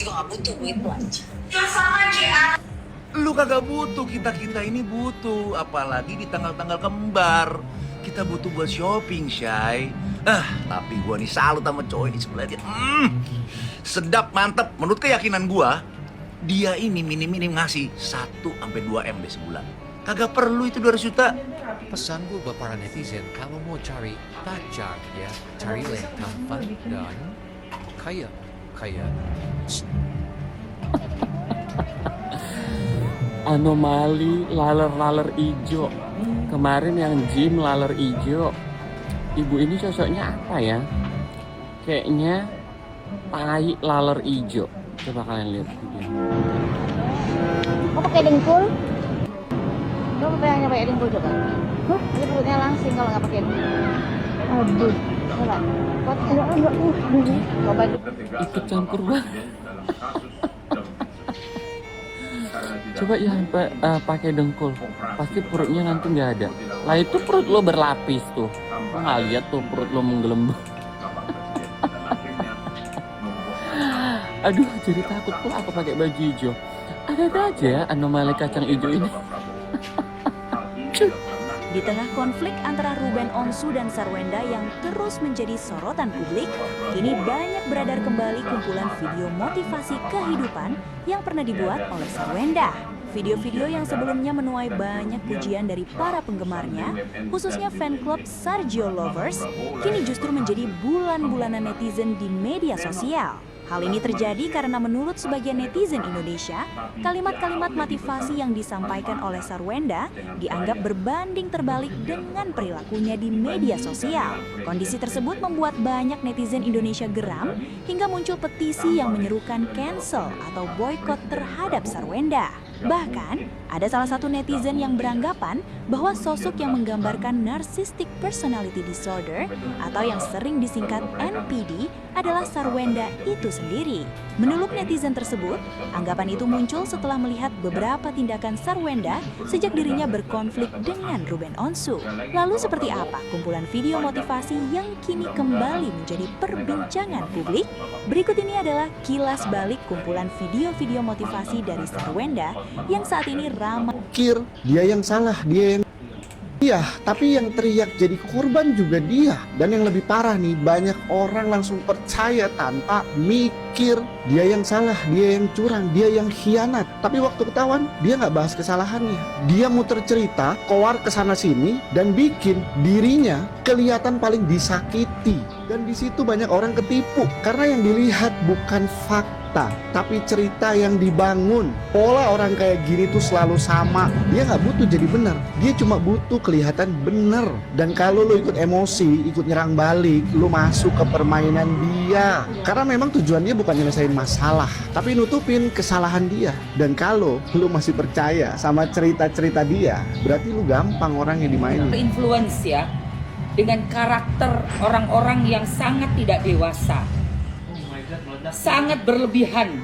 juga gak butuh duit lu anjing. Lu kagak butuh, kita ini butuh. Apalagi di tanggal-tanggal kembar. Kita butuh buat shopping, Syai. Tapi gua nih salut sama cowok di sebelah dia. Sedap, mantep. Menurut keyakinan gua, dia ini minim-minim ngasih 1-2 M deh sebulan. Kagak perlu itu 200 juta. Pesan gue buat para netizen, kalau mau cari pacar ya, carilah yang tampan dan kaya. Anomali laler ijo. Kemarin yang gym laler ijo. Ibu ini sosoknya apa ya? Kayaknya tai laler ijo. Coba kalian lihat video. Kok pakai dengkul? Lo pengen pakai dengkul juga? Ini perutnya langsing kalau nggak pakai dengkul. Aduh, coba. Enggak. Coba. Ikut campur banget. Coba ya pakai dengkul, pasti perutnya nanti nggak ada. Lah itu perut lo berlapis tuh, lo nggak lihat tuh perut lo menggelembung. Aduh, jadi takut pula aku pakai baju hijau. Ada aja ya anomali kacang hijau ini. Di tengah konflik antara Ruben Onsu dan Sarwenda yang terus menjadi sorotan publik, kini banyak beredar kembali kumpulan video motivasi kehidupan yang pernah dibuat oleh Sarwenda. Video-video yang sebelumnya menuai banyak pujian dari para penggemarnya, khususnya fan club Sargio Lovers, kini justru menjadi bulan-bulanan netizen di media sosial. Hal ini terjadi karena menurut sebagian netizen Indonesia, kalimat-kalimat motivasi yang disampaikan oleh Sarwenda dianggap berbanding terbalik dengan perilakunya di media sosial. Kondisi tersebut membuat banyak netizen Indonesia geram hingga muncul petisi yang menyerukan cancel atau boykot terhadap Sarwenda. Bahkan, ada salah satu netizen yang beranggapan bahwa sosok yang menggambarkan Narcissistic Personality Disorder atau yang sering disingkat NPD adalah Sarwenda itu sendiri. Menurut netizen tersebut, anggapan itu muncul setelah melihat beberapa tindakan Sarwenda sejak dirinya berkonflik dengan Ruben Onsu. Lalu seperti apa kumpulan video motivasi yang kini kembali menjadi perbincangan publik? Berikut ini adalah kilas balik kumpulan video-video motivasi dari Sarwenda yang saat ini ramai. Dia yang salah, tapi yang teriak jadi korban juga dia. Dan yang lebih parah nih, banyak orang langsung percaya tanpa mikir. Dia yang salah, dia yang curang, dia yang khianat. Tapi waktu ketahuan, dia nggak bahas kesalahannya. Dia muter cerita, koar kesana sini, dan bikin dirinya kelihatan paling disakiti. Dan di situ banyak orang ketipu, karena yang dilihat bukan fakta, tapi cerita yang dibangun. Pola orang kayak gini tuh selalu sama. Dia nggak butuh jadi benar, dia cuma butuh kelihatan benar. Dan kalau lo ikut emosi, ikut nyerang balik, lo masuk ke permainan dia. Karena memang tujuan dia bukan nyelesain masalah, tapi nutupin kesalahan dia. Dan kalau lo masih percaya sama cerita-cerita dia, berarti lo gampang orang yang dimainin. Influence ya, dengan karakter orang-orang yang sangat tidak dewasa, sangat berlebihan.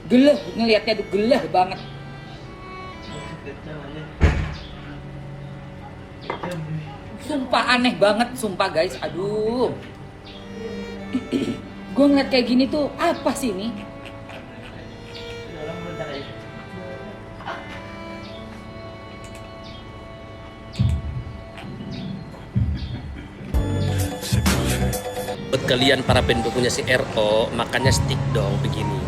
Geleh ngelihatnya tuh, geleh banget. Sumpah aneh banget, sumpah guys, aduh. Gue ngeliat kayak gini tuh, apa sih ini? Buat kalian para pendukungnya si RO, makannya stick dong begini.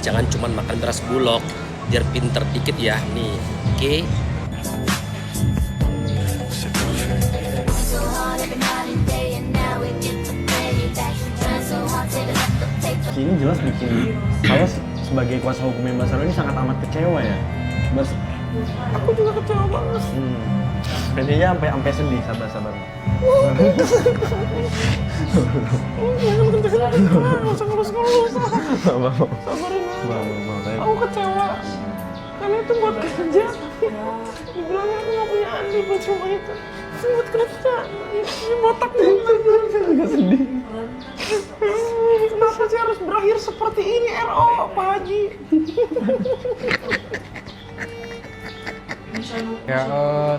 Jangan cuma makan beras bulog, biar pinter dikit ya nih. Oke? Ini jelas bikin saya sebagai kuasa hukumnya Mbak Sarah ini sangat amat kecewa ya. Aku juga kecewa banget. Intinya sampai sedih, sabar. Aku kecewa karena itu buat kerja. Dibilangnya aku nggak punya andi buat semua itu. Buat kerja, ini botak saya juga sedih. Kenapa sih harus berakhir seperti ini RO Pak Haji? Ya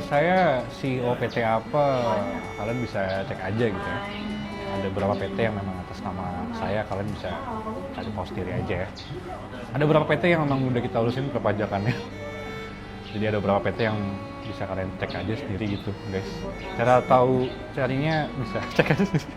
saya CEO PT apa, kalian bisa cek aja gitu ya. ada beberapa PT yang memang atas nama saya, kalian bisa cari tahu sendiri aja ya. Ada beberapa PT yang memang udah kita urusin perpajakannya. Jadi ada beberapa PT yang bisa kalian cek aja sendiri gitu guys. Cara tahu carinya bisa cek aja sendiri.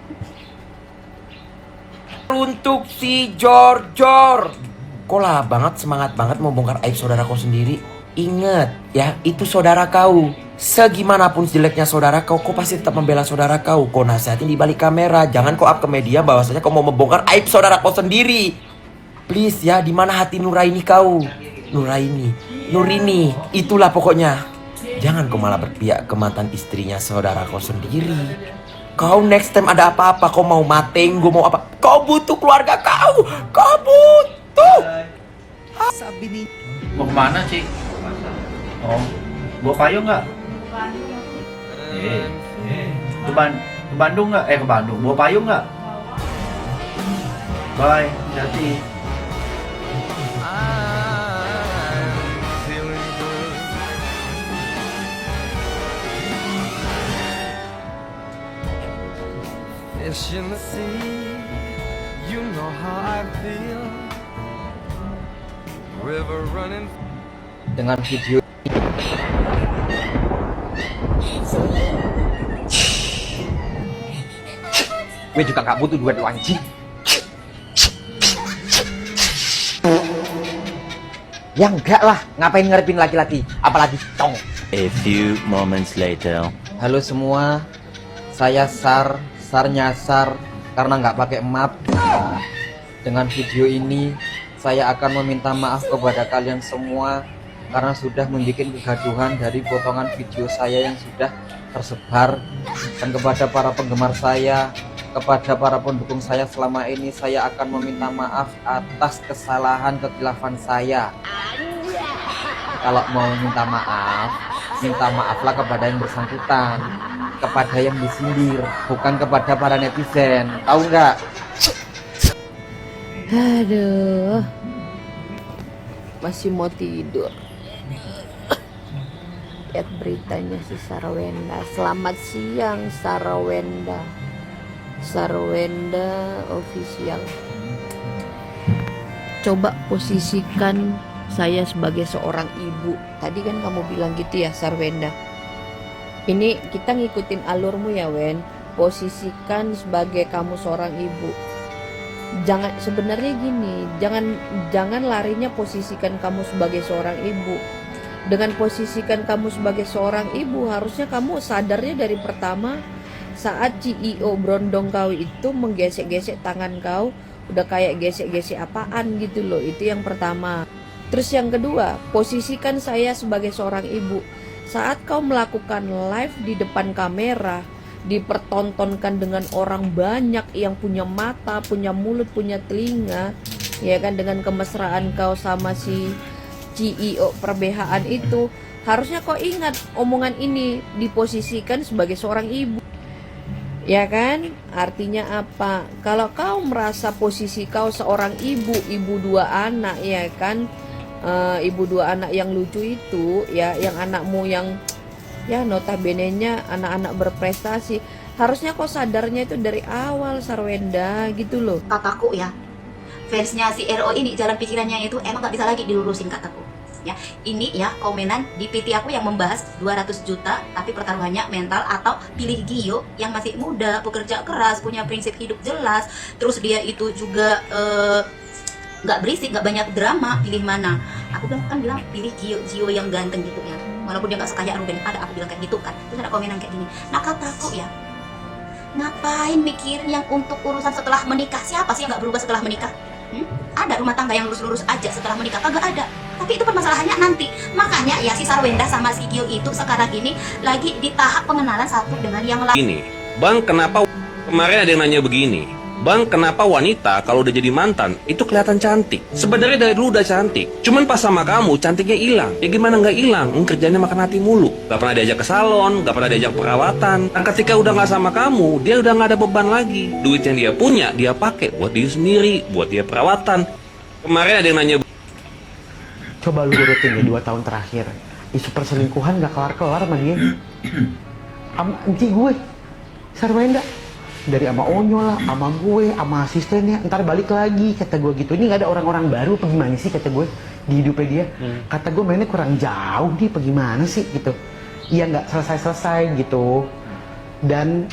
Untuk si Jor, kok lah banget semangat banget mau bongkar aib saudara kau sendiri. Ingat ya, itu saudara kau. Segimanapun jeleknya saudara kau pasti tetap membela saudara kau. Kau nasihatin di balik kamera, jangan kau up ke media bahwasanya kau mau membongkar aib saudara kau sendiri. Please ya, di mana hati Nuraini kau? Nurini, itulah pokoknya. Jangan kau malah berpihak ke mantan istrinya saudara kau sendiri. Kau next time ada apa-apa, kau mau matenggo, mau apa? Kau butuh keluarga kau butuh. Sabini. Mau kemana sih? Oh, bawa payung nggak? Ke Bandung nggak? Ke Bandung. Bawa payung nggak? Bye, hati-hati. Fish in the sea, you know how I feel. River running. Dengan video gue juga gak butuh duit lu anjing. Ya enggak lah, ngapain ngarepin laki-laki, apalagi cong. A few moments later. Halo semua, saya Sar nyasar karena nggak pakai map. Dengan video ini saya akan meminta maaf kepada kalian semua karena sudah membuat kegaduhan dari potongan video saya yang sudah tersebar. Dan kepada para penggemar saya, kepada para pendukung saya selama ini, saya akan meminta maaf atas kesalahan kekhilafan saya. Kalau mau minta maaflah kepada yang bersangkutan, kepada yang disindir, bukan kepada para netizen. Tahu nggak? Aduh, masih mau tidur. Lihat beritanya si Sarwenda. Selamat siang Sarwenda. Sarwenda official. Coba posisikan saya sebagai seorang ibu. Tadi kan kamu bilang gitu ya Sarwenda. Ini kita ngikutin alurmu ya Wen. Posisikan sebagai kamu seorang ibu. Jangan, sebenarnya gini, jangan larinya posisikan kamu sebagai seorang ibu. Dengan posisikan kamu sebagai seorang ibu, harusnya kamu sadarnya dari pertama saat CEO Brondong kau itu menggesek-gesek tangan kau, udah kayak gesek-gesek apaan gitu loh. Itu yang pertama. Terus yang kedua, posisikan saya sebagai seorang ibu. Saat kau melakukan live di depan kamera, dipertontonkan dengan orang banyak yang punya mata, punya mulut, punya telinga, ya kan, dengan kemesraan kau sama si CEO perbehaan itu, harusnya kau ingat omongan ini diposisikan sebagai seorang ibu. Ya kan? Artinya apa? Kalau kau merasa posisi kau seorang ibu dua anak, ya kan? Ibu dua anak yang lucu itu, ya, yang anakmu yang ya notabene-nya anak-anak berprestasi, harusnya kau sadarnya itu dari awal Sarwenda gitu loh. Kakakku ya, fansnya si RO ini jalan pikirannya itu emang gak bisa lagi dilurusin kakakku ya. Ini ya komenan di PT aku yang membahas 200 juta tapi pertaruhannya mental, atau pilih Gio yang masih muda, pekerja keras, punya prinsip hidup jelas, terus dia itu juga nggak berisik, nggak banyak drama, pilih mana? Aku bilang pilih Gio yang ganteng gitu ya, walaupun dia nggak sekaya Ruben. Aku bilang kayak gitu kan. Terus ada komenan kayak gini, nah kataku ya, ngapain mikir yang untuk urusan setelah menikah? Siapa sih yang nggak berubah setelah menikah? Ada rumah tangga yang lurus-lurus aja setelah menikah? Kagak ada. Tapi itu permasalahannya nanti. Makanya ya si Sarwenda sama si Gio itu sekarang ini lagi di tahap pengenalan satu dengan yang lain. Ini, Bang, kenapa kemarin ada yang nanya begini? Bang, kenapa wanita kalau udah jadi mantan itu kelihatan cantik? Sebenarnya dari dulu udah cantik, cuman pas sama kamu cantiknya hilang. Ya gimana nggak hilang? Kerjanya makan hati mulu. Gak pernah diajak ke salon, gak pernah diajak perawatan. Dan ketika udah nggak sama kamu, dia udah nggak ada beban lagi. Duit yang dia punya dia pakai buat diri sendiri, buat dia perawatan. Kemarin ada yang nanya. Coba lu urutin ya 2 tahun terakhir, isu perselingkuhan gak kelar-kelar sama dia. Sama anjing gue, Sarwenda. dari sama Onyo lah, sama gue, sama asistennya, ntar balik lagi, kata gue gitu. Ini nggak ada orang-orang baru apa gimana sih, kata gue, di hidupnya dia. Kata gue mainnya kurang jauh nih, apa gimana sih gitu. Iya nggak selesai-selesai gitu. Dan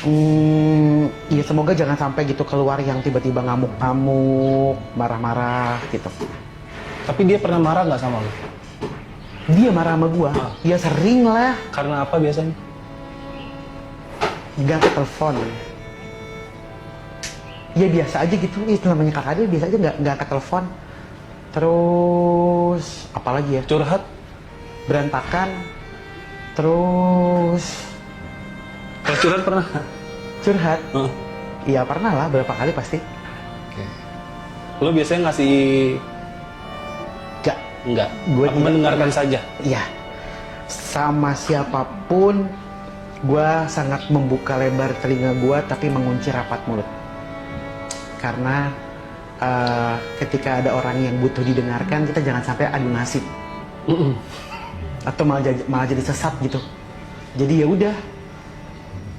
ya semoga jangan sampai gitu keluar yang tiba-tiba ngamuk-ngamuk, marah-marah gitu. Tapi dia pernah marah nggak sama lo? Dia marah sama gua? Ya sering lah. Karena apa biasanya? Nggak ke telepon. Ya biasa aja gitu, itu namanya kakak dia, biasa aja nggak ke telepon. Terus apalagi ya? Curhat? Berantakan. Terus Kalau curhat pernah? Curhat? Iya pernah lah, berapa kali pasti. Lo biasanya ngasih... Enggak. Gue mendengarkan saja. Iya. Sama siapapun, gue sangat membuka lebar telinga gue, tapi mengunci rapat mulut. Karena ketika ada orang yang butuh didengarkan, kita jangan sampai adu nasib. Atau malah jadi sesat gitu. Jadi ya udah.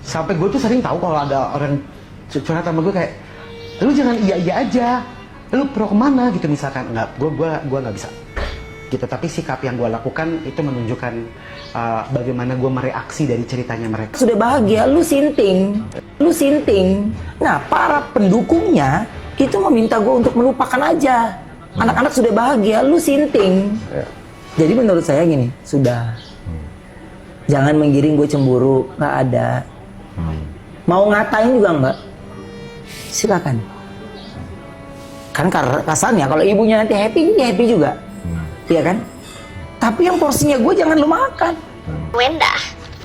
Sampai gue tuh sering tahu kalau ada orang curhat sama gue kayak, lu jangan iya aja. Lu pro kemana gitu misalkan. Enggak, gue nggak bisa. Gitu, tapi sikap yang gue lakukan itu menunjukkan bagaimana gue mereaksi dari ceritanya mereka. Sudah bahagia, lu sinting. Nah, para pendukungnya itu meminta gue untuk melupakan aja. Anak-anak sudah bahagia, lu sinting. Jadi menurut saya gini, sudah. Jangan menggiring gue cemburu, nggak ada. Mau ngatain juga nggak? Silakan. Kan kasarnya kalau ibunya nanti happy, dia happy juga. Iya kan? Tapi yang porsinya gue jangan lu makan. Wenda.